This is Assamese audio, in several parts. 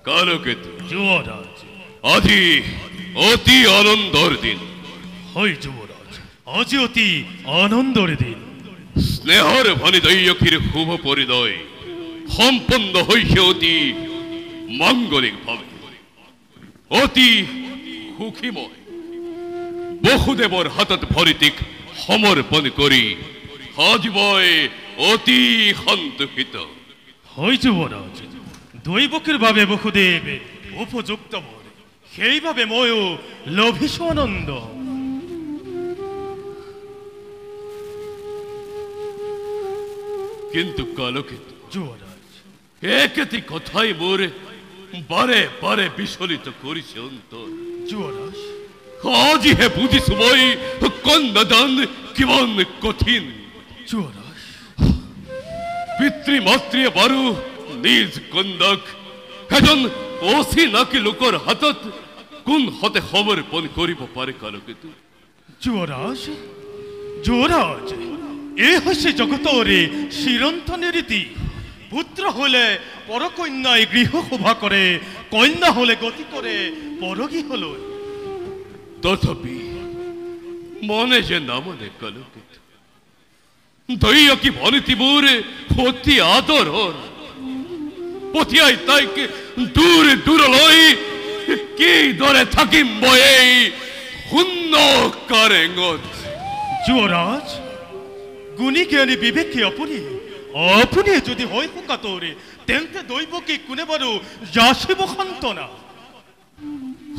কালকেতু যুবরাজ, আজি অতি আনন্দর দিন। হয় যুবরাজ, আজি অতি আনন্দর দিন। স্নেহর ভনি দৈয়কীর শুভ পরিদয় সম্পন্ন হইছে অতি মাঙ্গলিক ভাবে, অতি সুখীময়। বহুদেৱৰ হাতত ভৰিতিক সমৰ্পণ কৰি আজ মই অতি সন্তোষিত। হয় যুবরাজ, দৈবকীর ভাবে বহুদেব উপযুক্ত বর, সেইভাবে ময়ও লভিছো আনন্দ। কিন্তু কালকেতু যুবরাজ, একেটি কথাই মোর বাৰে বাৰে বিচলিত কৰিছে অন্তৰ। যুবৰাজ, আজি হে বুজিছো মই কন্যাদান কিমান কঠিন। যুবৰাজ, পিতৃমাতৃয়ে বাৰু নিজ কন্যাক এজন অচিনাকি লোকৰ হাতত কোন হতে সমৰ্পণ কৰিব পাৰে কালকেতু? যুবরাজ, যুবরাজ, এ হচ্ছে জগতরে চিরন্তন রীতি। পুত্র হলে পরকন্যায় গৃহ শোভা করে, কন্যা হলে গতি করে পরগৃহ লয়। তথাপি মনে যে না মনে কালকেতু, দৈয়কী ভনিতি মোর অতি আদৰৰ। পঠিয়াই তাইকে দূৰ দূৰলৈ কিদৰে থাকিম মই এই শূন্য কাৰেঙত। যুবৰাজ, গুণী জ্ঞানী বিবেকী আপুনি আপুনি যদি হয় শোকাতৰে, তেন্তে দৈবকী কোনে বাৰু যাচিব সান্তনা।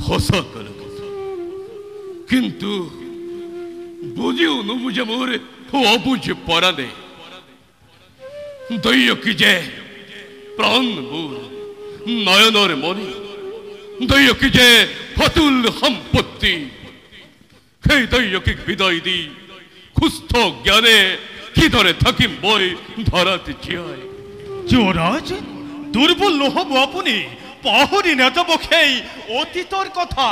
সঁচা কালকেতু, কিন্তু বুজিও নুবুজে মোৰ অবুঝ পৰাণে। দৈয়কী যে প্ৰাণ মোৰ নয়নৰ মণি, দৈয়কী যে অতুল সম্পত্তি। সেই দৈয়কীক বিদায় দি সুস্থ জ্ঞানে কিদৰে থাকিম মই ধৰাতে জীয়াই। যুবৰাজ, দুৰ্বল নহব আপুনি, পাহৰি নাযাব সেই অতীতৰ কথা।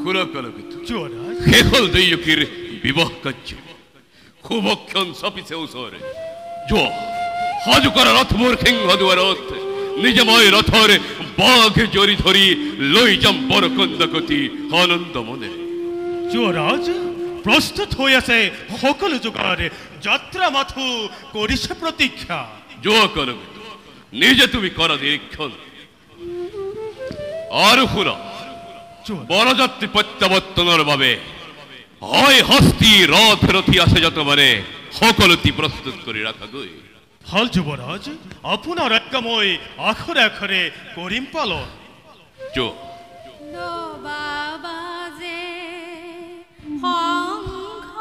শুনা কালকেতু, যুবৰাজ, শেষ হ'ল দৈয়কীৰ বিবাহ কাৰ্য। শুভক্ষণ চাপিছে ওচৰে। যোৱা সাজু কৰা ৰথ মোৰ সিংহ দুৱাৰত, নিজে মই ৰথৰ বাঘ জৰি ধৰি লৈ যাম বৰকন্যাকতি আনন্দ মনেৰে। যুবৰাজ, প্ৰস্তুত হয়ে আছে সকলো যোগাৰ, যাত্ৰা মাথো কৰিছে প্ৰতীক্ষা। যোৱা কালকেতু, নিজে তুমি কৰা নিৰীক্ষণ। আৰু শুনা, বৰযাত্ৰী প্ৰত্যাৱৰ্তনৰ বাবে হয় হস্তি ৰথ ৰথী আছে যত মানে সকলোটি প্ৰস্তুত কৰি ৰাখা গৈ। ভাল যুবৰাজ, আপোনাৰ আজ্ঞা মই আখৰে আখৰে কৰিম পালন। যোৱা বাবাজে শংখ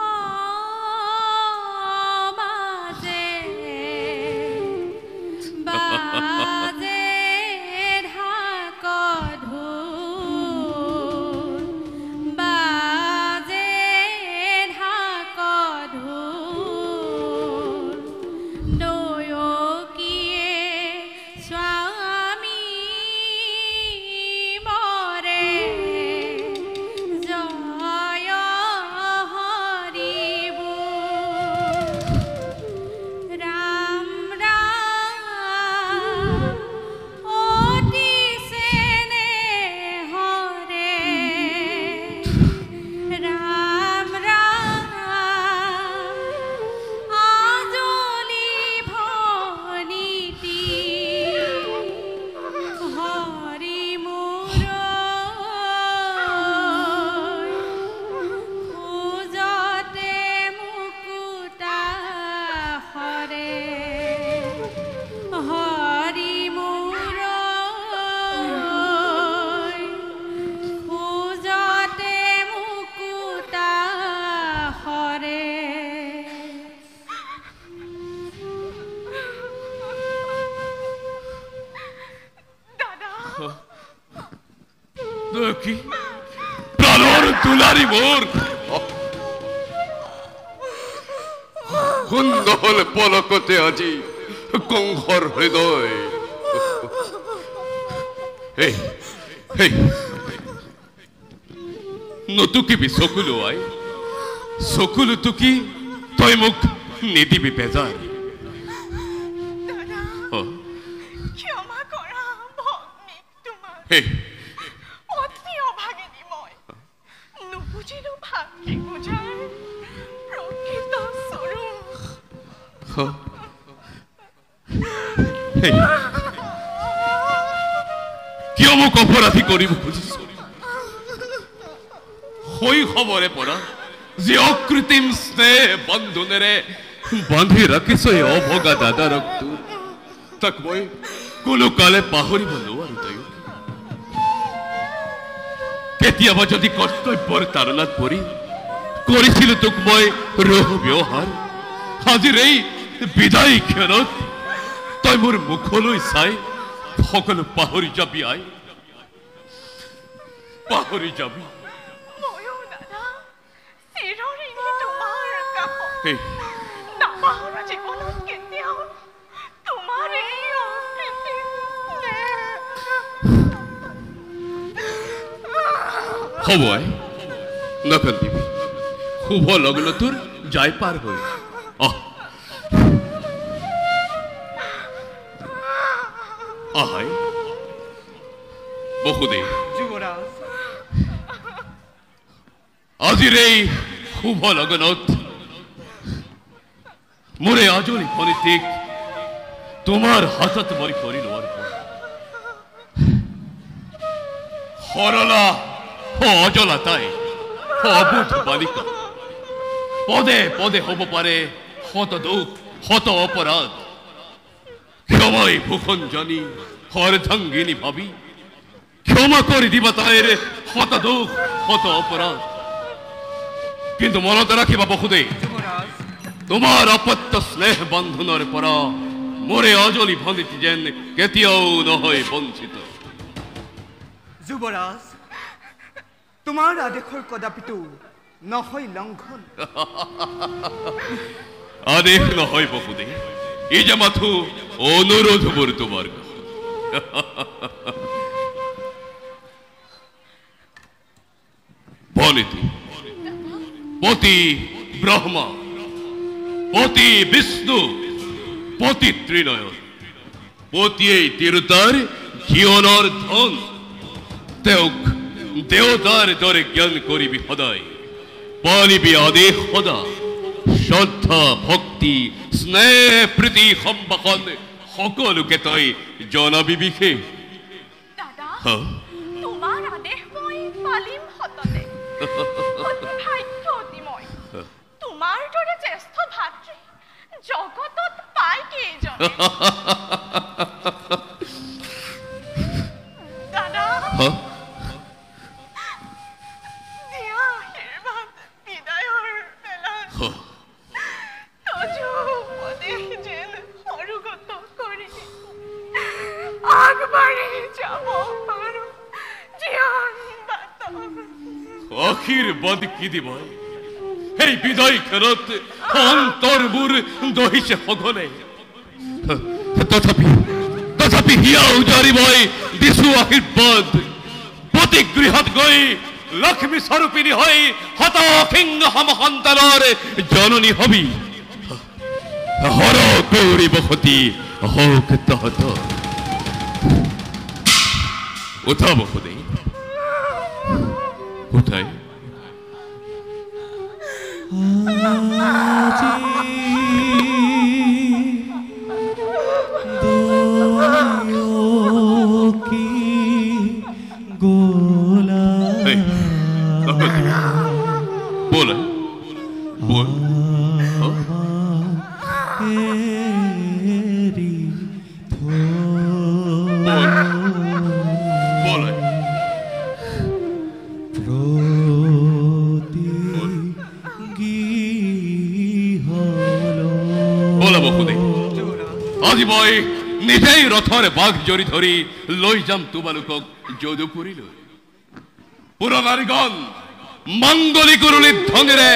বাজে, বাজে ঢাক ঢোল, বাজে ঢাক ঢোল। দৈয়কীয়ে স্বামী মরে, জয় হরি বল। রাম রাম অতি স্নেহরে, রাম রাম আজলি ভনিতি। হরি মোর খোজতে মুকুতা হরে, হরি মোর খোজতে মুকুতা হরে। কি প্রাণর দুলারি মোর কুন্দ হল পলকতে আজি কংহর হৃদয় এই এই নতুকিবি চকুলো আই চকুলো টুকি তই মোক নিদিবি বেজাৰ ক্ষমা কৰা ভগ্নীক তোমাৰ এই অতি অভাগিনী মই নুবুজিলো ভাগ্যে বুজাৰ প্ৰকৃত স্বৰূপ কিয় মোক অপৰাধী কৰিব খুজিছ শৈশৱৰে পৰা যি অকৃত্ৰিম স্নেহ বন্ধনেৰে বান্ধি ৰাখিছ এই অভগা দাদাৰক তোৰ তাক মই কোনো কালে পাহৰিব নোৱাৰো তই কেতিয়াবা যদি কৰ্তব্যৰ তাৰণাত পৰি কৰিছিলো তোক মই ৰহ ব্যৱহাৰ আজিৰ এই বিদায় ক্ষণত তই মোৰ মুখলৈ চাই সকলো পাহৰি যাবি আই পাহৰি যাবি ময়ো দাদা চিৰদিন তোমাৰ কাষত এই নাপাহৰো জীৱনত কেতিয়াও তোমাৰ এই অকৃত্ৰিম হ'ব আই নকান্দিবি শুভ লগ্ন তোৰ যাই পাৰ হৈ আহাই বহুদেৱ যুৱৰাজ আজিৰ এই শুভ লগনত মোৰে আজৰি ফণিটিক তোমাৰ হাতত মই কৰি লোৱাৰ পৰা সৰলা অজলা তাই অবুধ বালিকা পদে পদে হ'ব পাৰে শত দুখ শত অপৰাধ ক্ষমাই ভূষণ জানি হৰধাঙ্গিনী ভাবি ক্ষমা কৰি দিবা তাইৰ শত দুখ শত অপৰাধ কিন্তু মনত ৰাখিবা বহুদেৱ যুৱৰাজ তোমাৰ অপত্য স্নেহ বন্ধনৰ পৰা মোৰে অজলি ভনিটি যেন কেতিয়াও নহয় বঞ্চিত যুৱৰাজ তোমাৰ আদেশৰ কদাপিতো নহয় লংঘন আদেশ নহয় বহুদেৱ এই যে মাথো অনুৰোধ মোৰ তোমাৰ ভনিটি পতি ব্ৰহ্মা পতি বিষ্ণু পতি ত্ৰিনয়ন পতিয়েই তিৰুতাৰ জীবনৰ ধন তেওঁক দেৱতাৰ দৰে জ্ঞান কৰিবি সদায় পালিবি আদেশ সদা শ্ৰদ্ধা ভক্তি স্নেহ প্ৰীতি সম্ভাষণ সকলোকে তই জনাবি বিশেষ দাদা তোমাৰ আদেশ মই পালিম সততে অতি ভাগ্যৱতী মই তোমাৰ দৰে জ্যেষ্ঠ ভাতৃ জগতত পাই কেইজনে দাদা দিয়া আশীৰ্বাদ বিদায়ৰ বেলাত তজু উপদেশ যেন সৰুগত কৰি আগবাঢ়ি যাব পাৰো জীয়ান বাটত আশীৰ্বাদ কি দিব এই বিদায় ক্ষণত অন্তৰ মোৰ দহিছে সঘনে তথাপি হিয়া উজাৰি মই দিছো আশীৰ্বাদ প্ৰতিগৃহত গৈ লক্ষ্মী স্বৰূপিনী হৈ হতসিংহ সন্তানৰ জননী হবি হৰ গৌৰী বসতি হওক তহত উঠা বসতি উঠাই बोल बोल बोल बोला बहुदे আজি মই নিজেই ৰথৰ বাঘ জৰি ধৰি লৈ যাম তোমালোকক যদুপুৰীলৈ পুৰনাৰীগণ মাংগলিক ঢঙেৰে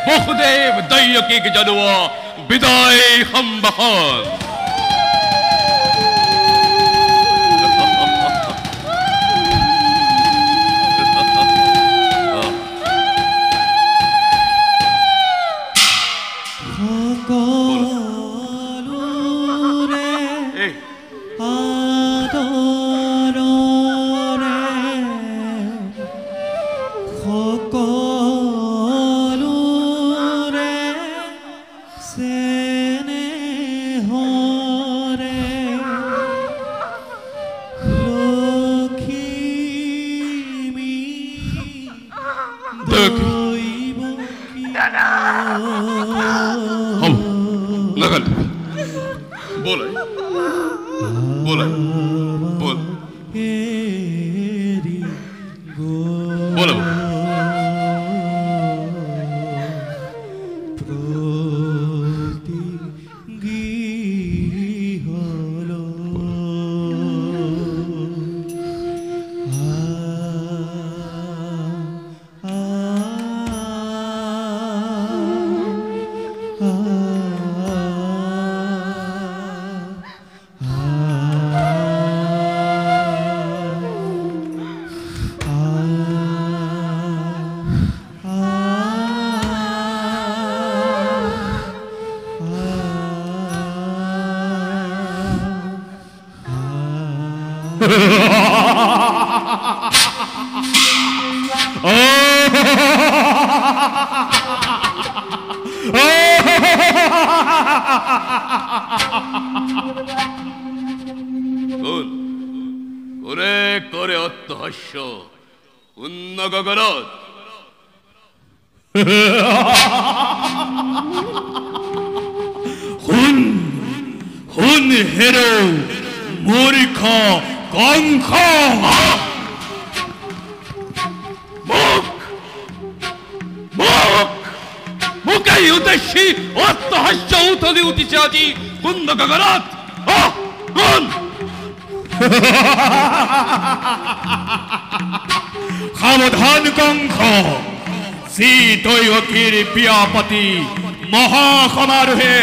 বহুদেৱ দৈয়কীক জনোৱা বিদায় সম্ভাষণ দাদা হব নাগাল বলাই বলাই বল বলো করে করে অত্যহাস্য উন্ন গগনত হুন হুন হেরো মূর্খ কঙ্খ মুখে উদ্দেশ্যে অত্যহাস্য উথলি উঠিছে আজি কুন্দ গগনত কোন সাবধান কঙ্খ শ্রী দৈবকীর প্রিয়াপতি মহাসমারোহে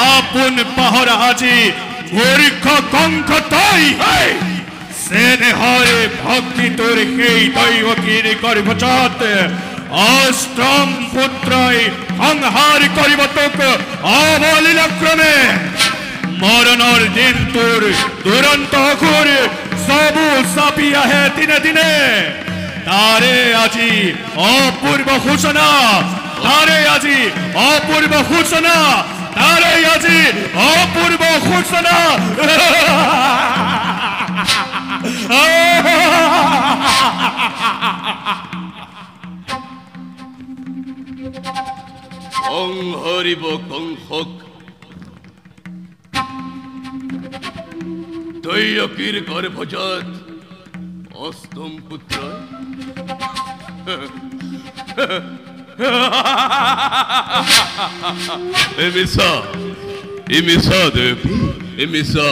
আপোন পাহৰা আজি মূৰ্খ কঙ্খ তই স্নেহৰে ভক্তি তোৰ সেই দৈবকীৰ গৰ্ভজাত অষ্টম পুত্ৰই সংহাৰ কৰিব তোক অবলীলাক্ৰমে মৰণৰ দিন তোৰ দুৰন্ত অসুৰ সবু চাপি আহে দিনে দিনে তাৰে আজি অপূৰ্ব সূচনা তাৰে আজি অপূৰ্ব সূচনা তাৰে আজি অপূৰ্ব সূচনা সংহৰিব কংসক দৈবকীৰ গৰ্ভজাত অষ্টম পুত্ৰ মিছা দেৱী মিছা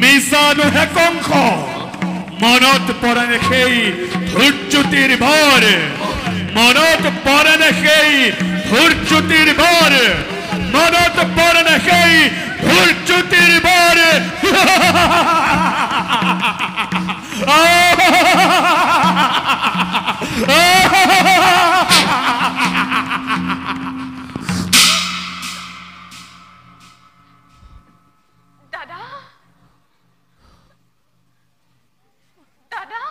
মিছা নহয় কংস মনত পৰে নে সেই ধূৰ্জ্যোতিৰ ভৰ মনত পৰে নে সেই ধূৰ্জ্যোতিৰ ভৰ মনত পৰে নে সেই ধূৰ্জ্যোতিৰ ভৰ দাদা দাদা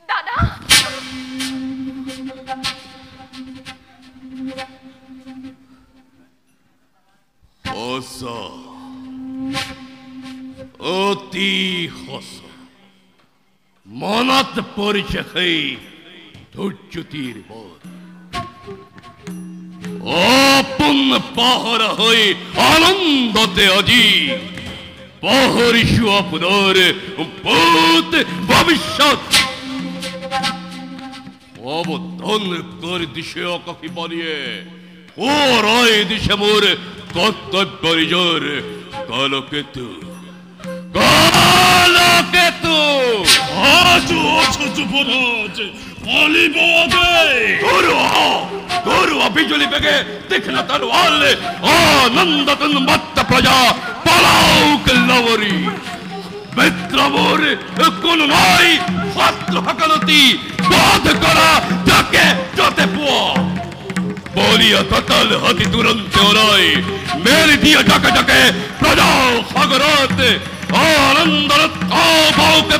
দাদা সঁচা অতি সঁচা মনত পৰিছে সেই ধূৰ্জ্যোতিৰ বৰ আপোন পাহৰা হৈ আনন্দতে আজি পাহৰিছো আপোনাৰ ভূত ভৱিষ্যত অৱধান কৰি দিছে আকাশী বাণীয়ে ওৰাই দিছে মোৰ কৰ্তব্য নিজৰ কালকেতু কালকেতু আজো আছো যুবরাজ পালিব আগে গরু বিজুলি বেগে দেখল তরওয়াল আনন্দতন মত্ত প্রজা পালাও কল্লবরি মিত্রমোর কোন নাই শত্রু সকলতি বাধ করা যাকে যতে পুয়া বলিয়া ততল হাতি তুরন্ত ওরাই মেরে দিয়া যাকে যাকে প্রজা সাগরত আনন্দরত আবাউকে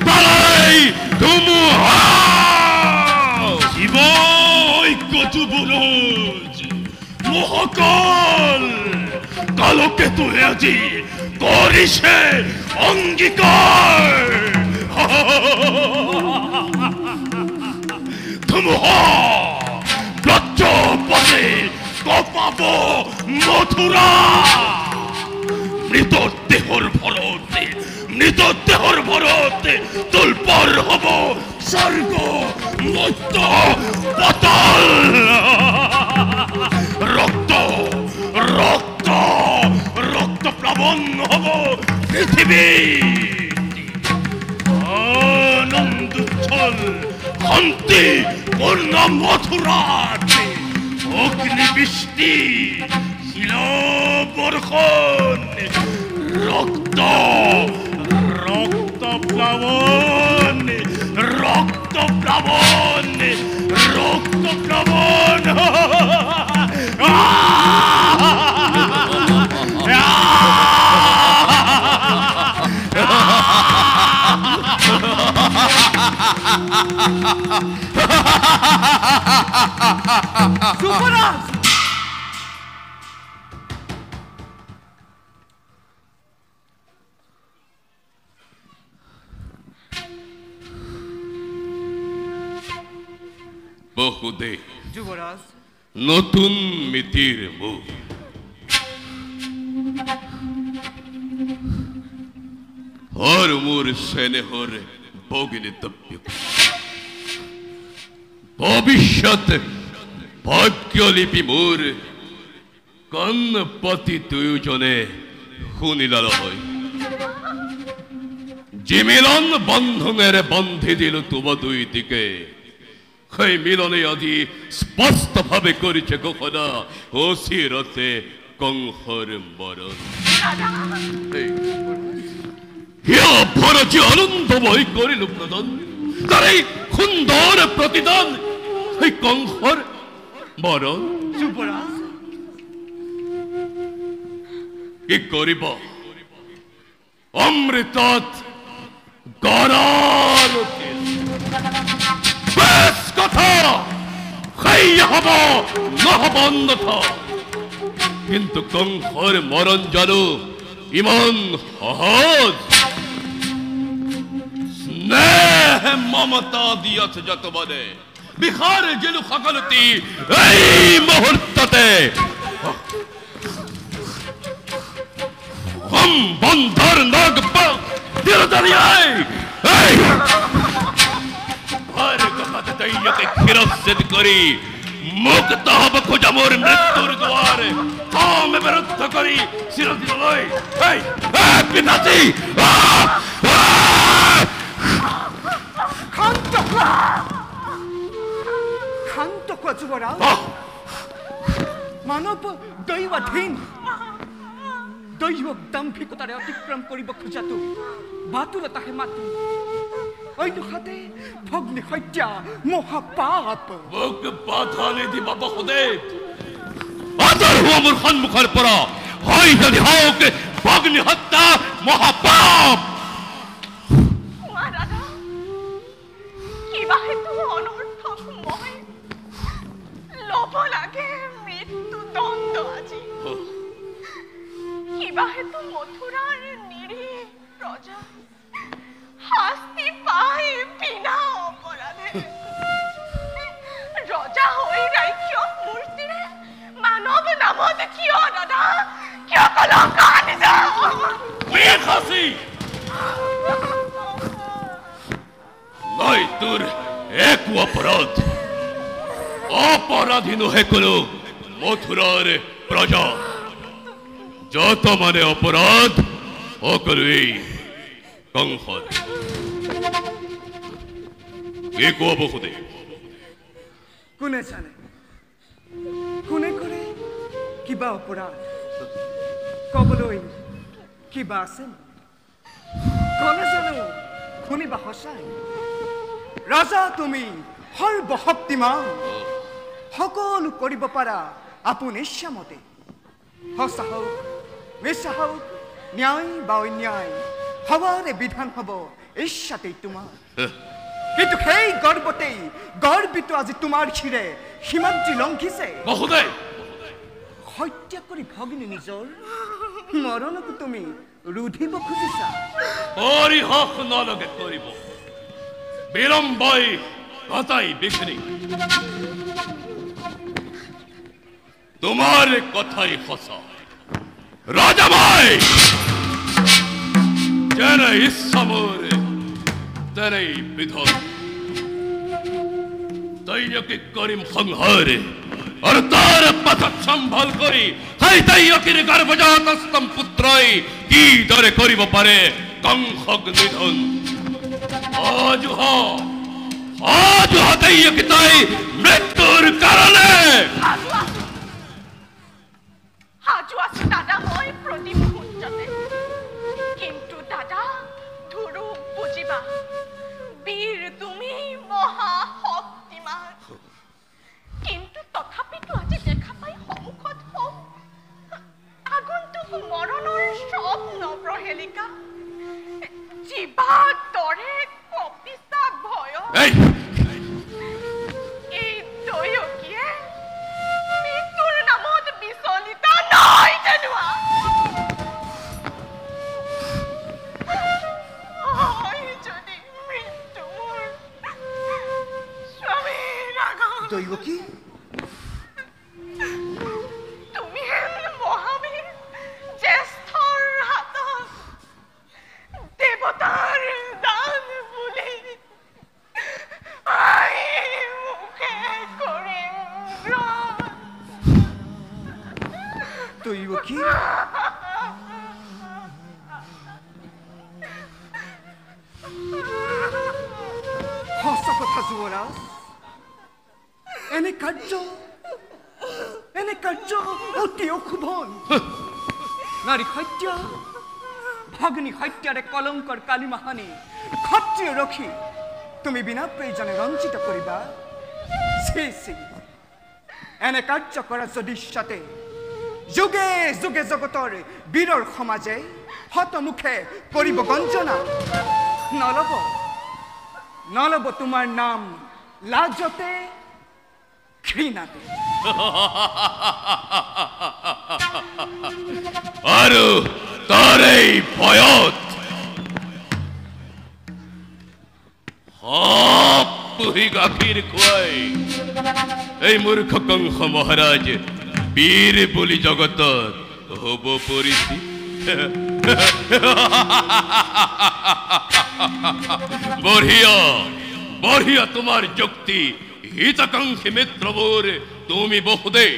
পালাই তুমু শিব ঐক্য যুবরাজ মহাকাল কালকেতু আজি কৰিছে অংগীকাৰ হব মথুরা মৃতদেহর ভরতে তোলপার হব স্বর্গ মত্ত পাতাল রক্ত রক্ত রক্ত প্লাবন হব পৃথিবী আনন্দোচ্ছল শান্তি পূর্ণ মথুরাতে অগ্নিবৃষ্টি শিলাবর্ষণ রক্ত রক্ত প্লাবন রক্ত প্লাবন রক্ত প্লাবন যুবরাজ বহুদেব যুবরাজ নতুন মিতির মুখ হর মোর স্নেহর ভগিনীতব্য ভবিষ্যৎ ভাগ্যলিপি মোর কন্নপতি দুজনে শুনিলাল হয় যে মিলন বন্ধনের বন্ধে দিল তোমা দুই দিকে সেই মিলনে আজি স্পষ্ট ভাবে করেছে ঘোষণা অচিরতে কংসর মরণ হিয়া ভরজি আনন্দময় করিল প্রদান তার এই সুন্দর প্রতিদান সেই কংসর মরণ যুবরাজ কি করিব অমৃতত গড়ার বেশ কথা সেই হব নহব অন্যথা কিন্তু কংসর মরণ জানো ইমান সহজ স্নেহ মমতা দিয়াছে যত বলে বিহার জেলু সকলতি এই মুহূর্ততে হম বন্ধর নাগ দিলদারিয়ায় এই হর কথা দইয়কে খিরসিত করি মুক্ত হব খোঁজা মোর মৃত্যুর দুয়ারে আমি বিরুদ্ধ করি চিরদিন লই এই পিতাজি শান্ত হোৱা যুবৰাজ মানৱ দৈৱাধীন দৈৱক দাম্ভিকতাৰে অতিক্ৰম কৰিব খোজাটো বাতুলতাহে মাতো অন্যহাতে ভগ্নী হত্যা মহাপাপ মোক বাধা নিদিবা বহুদেৱ আদৰ হোৱা মোৰ সন্মুখৰ পৰা হয় যদি হওক ভগ্নী হত্যা মহাপাপ মহাৰাজা কিবা হেতু অনৰ্থক মই ল'ব লাগে মৃত্যু দণ্ড আজি কিবা হেতু মথুৰাৰ নিৰীহ প্ৰজা শাস্তি পাই বিনা অপৰাধে ৰজা হৈ ৰাক্ষস মূৰ্তিৰে মানৱ নামত কিয় দাদা কিয় কলংক আনিছ খাসি নাই তোর এক অপরাধ অপরাধী নহে কোনো মথুরার প্রজা যত মানে অপরাধ অকল এই কংসর কে কব খুদে কোনে জানে কোনে কৰে কিবা অপৰাধ কবলৈ কিবা আছে কোনে জানো শুনিবা সঁচাই ৰাজা তুমি সৰ্বশক্তিমান সকলো কৰিব পাৰা আপুনি ইচ্ছামতে সঁচা হওক মিছা হওক ন্যায় বা অন্যায় হবাৰে বিধান হব ইচ্ছাতেই তোমাৰ কিন্তু সেই গৰ্বতেই গৰ্বিত আজি তোমাৰ ক্ষীৰে সীমান্তি লংঘিছে বহুদেৱ হত্যা কৰি ভগিনী নিজৰ মৰণকো তুমি ৰুধিব খুজিছা পৰিহাস নলগে কৰিব বিলম্বই কথাই বিঘ্নি তোমাৰ কথাই সঁচা ৰাজামাই যেনে ইচ্ছা মোৰ তেনেই বিধন তৈয়কে করিম সংহার আর তার পাথর সম্ভাল করি হাই তৈয়কের গর্ভজাত স্তম পুত্রই কি দরে করিব পারে কংসক নিধন আজ তৈয়কে তাই মৃত্যুর কারণে সাজু আছো দাদা মই প্রতি মুহূর্ততে কিন্তু দাদা ধরু বুঝিবা বীর তুমি মহা শক্তিমান কিন্তু তথাপিতো আজি দেখা পাই সন্মুখত হম আগন্তুক মৰণৰ স্বপ্ন প্ৰহেলিকা জীৱা দৰে কপিছা ভয় এই তৈয়কীয়ে মৃত্যুৰ নামত বিচলিত নাই জানোৱা যদি মৃত্যু মোৰ স্বামীৰ আগত দৈৱকী তুমি মহাবীৰ জ্যেষ্ঠৰ হাতত দেৱতাৰ দান বুলি মুখে কৰিম দৈৱকী সঁচা কথা যুৱৰাজ এনে কাৰ্য অতি অশুভন নাৰী হত্যা ভগ্নী হত্যাৰে কলংকৰ কালিমাহানি ক্ষত্ৰিয় ৰখি তুমি বিনা প্ৰয়োজনে ৰঞ্জিত কৰিবা এনে কাৰ্য কৰা যদি ইচ্ছাতে যুগে যুগে জগতৰ বীৰৰ সমাজে হতমুখে কৰিব গঞ্জনা নলব তোমাৰ নাম লাজতে ঘৃণাতে আৰু তাৰে ভয়ত পুহি গাখীৰ খুৱাই এই মূৰ্খ কংস মহাৰাজ বীৰ বুলি জগতত হব পৰিচিত বঢ়িয়া তোমাৰ যুক্তি হিতাকাংক্ষী মিত্ৰবোৰ তুমি বহুদে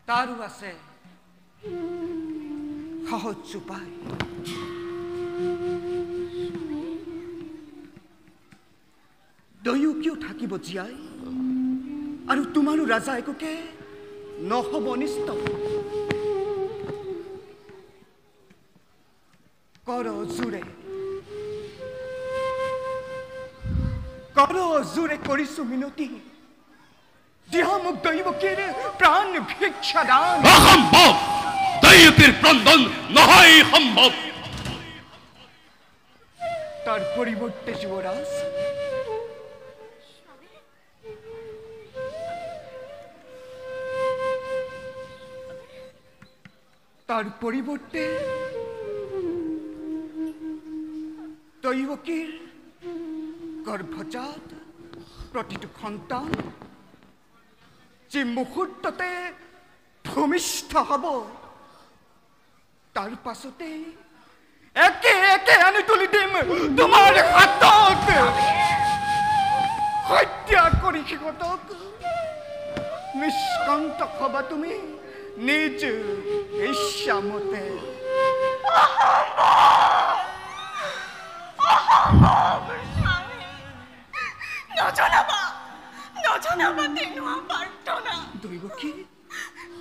তাৰো আছে সহজ উপায় দৈয়কীও থাকিব জীয়াই আৰু তোমাৰো ৰাজা একোকে নহব অনিষ্ট কৰ জোৰে কৰিছো মিনতি দিহা মোক দৈৱকীৰ প্ৰাণ ভিক্ষা দান অসম্ভৱ দৈৱকীৰ প্ৰাণদান নহয় সম্ভৱ তাৰ পৰিৱৰ্তে যুৱৰাজ তাৰ পৰিবৰ্তে দৈৱকীৰ গৰ্ভজাত প্ৰতিটো সন্তান যে মুহূৰ্ততে ভূমিষ্ঠ হব তাৰ পাছতে একে একে আনি তুলি দিম তোমাৰ হাতত হত্যা কৰি সিহঁতক নিষ্কান্ত হবা তুমি নিজ ইচ্ছামতে নজনাবা তেনোৱা প্ৰাৰ্থনা দৈৱকী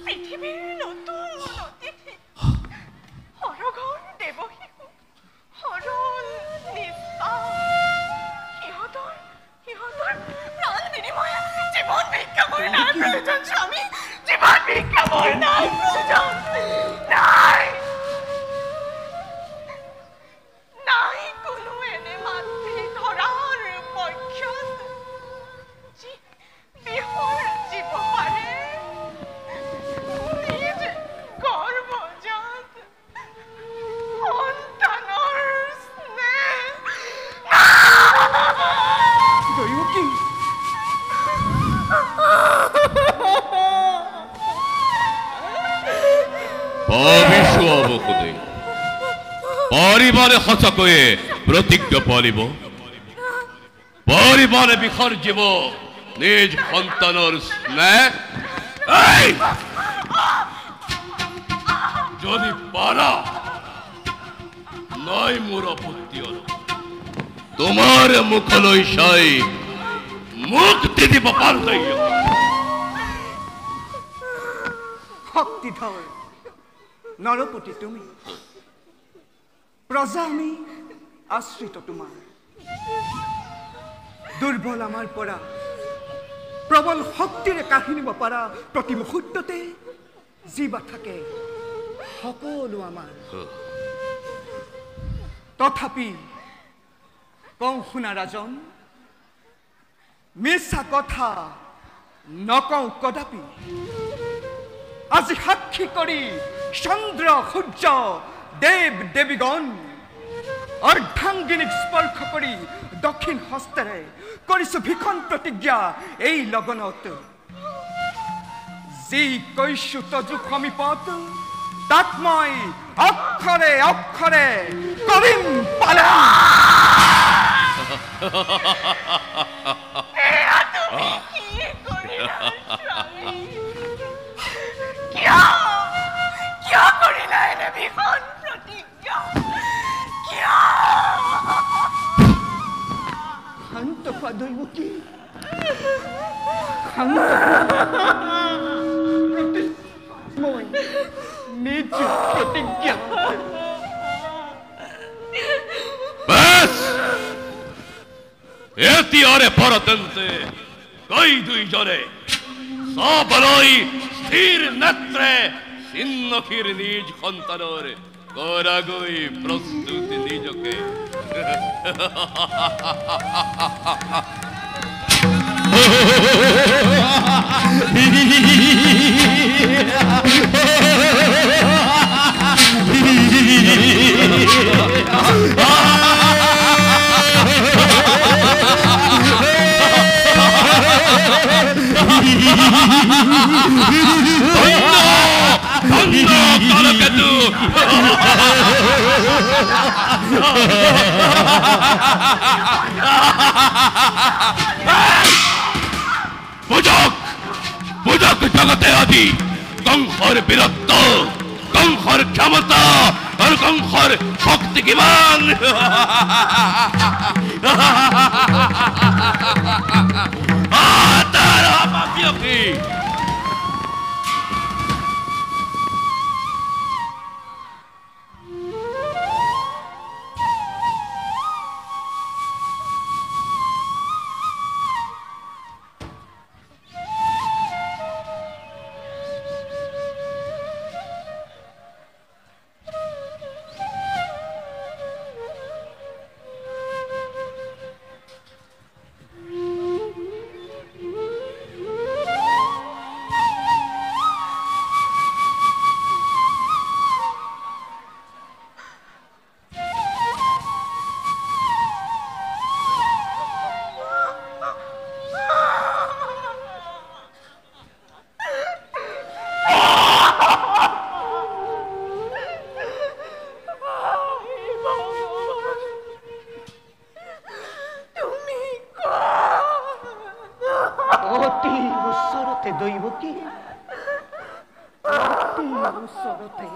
পৃথিৱীৰ নতুন অতিথি সৰগৰ দেৱশিশু সৰল নিষ্পাপ সিহঁতৰ প্ৰাণ বিনিময়ে জীৱন ভিক্ষা কৰি নাই প্ৰয়োজন স্বামী জীবন ভিক্ষা মোৰ নাই প্ৰয়োজন নাই কোনো এনে মাতৃ ধৰাৰ পক্ষত যি বিহৰ জীৱ পাৰে নিজ গৰ্ভজাত সন্তানৰ স্নেহ দৈৱকী পৰিবাৰে সঁচাকৈয়ে প্ৰতিজ্ঞা পালিব পৰিবাৰে বিসৰ্জিব নিজ সন্তানৰ স্নেহ যদি পাৰা নাই মোৰ আপত্তি তোমাৰ মুখলৈ চাই মুক্তি দিব পাৰতেই শক্তিধৰ নৰপতি তুমি প্ৰজা আমি আশ্ৰিত তোমাৰ দুৰ্বল আমাৰ পৰা প্ৰবল শক্তিৰে কাঢ়ি নিব পাৰা প্ৰতি মুহূৰ্ততে জীৱা থাকে সকলো আমাৰ তথাপি কওঁ শুনা ৰাজন মিছা কথা নকওঁ কদাপি আজি সাক্ষী কৰি চন্দ্ৰ সূৰ্য দেৱ দেৱীগণ অৰ্ধাংগিনীক স্পৰ্শ কৰি দক্ষিণ হস্তেৰে কৰিছো ভীষণ প্ৰতিজ্ঞা এই লগনত যি কৈছো তজু সমীপত তাক মই অক্ষৰে অক্ষৰে কৰিম পালন কিয় কৰিলা এনে ভীষণ প্ৰতিজ্ঞা কিয় শান্ত হোৱা দৈৱকী মই নিজ প্ৰতিজ্ঞা বাস এতিয়াৰে পৰতেন্তে কৈ দুইজনে সবলৈ স্থিৰ নেত্ৰে চিহ্নখীৰ নিজ সন্তানৰ কৰাগৈ প্ৰস্তুতি নিজকে পূজক জগতে আদি কংসৰ বীৰত্ব কংসৰ ক্ষমতা আৰু কংসৰ শক্তি কিমান তাৰ অপাব্যকি দৈৱকী অতি ওচৰতে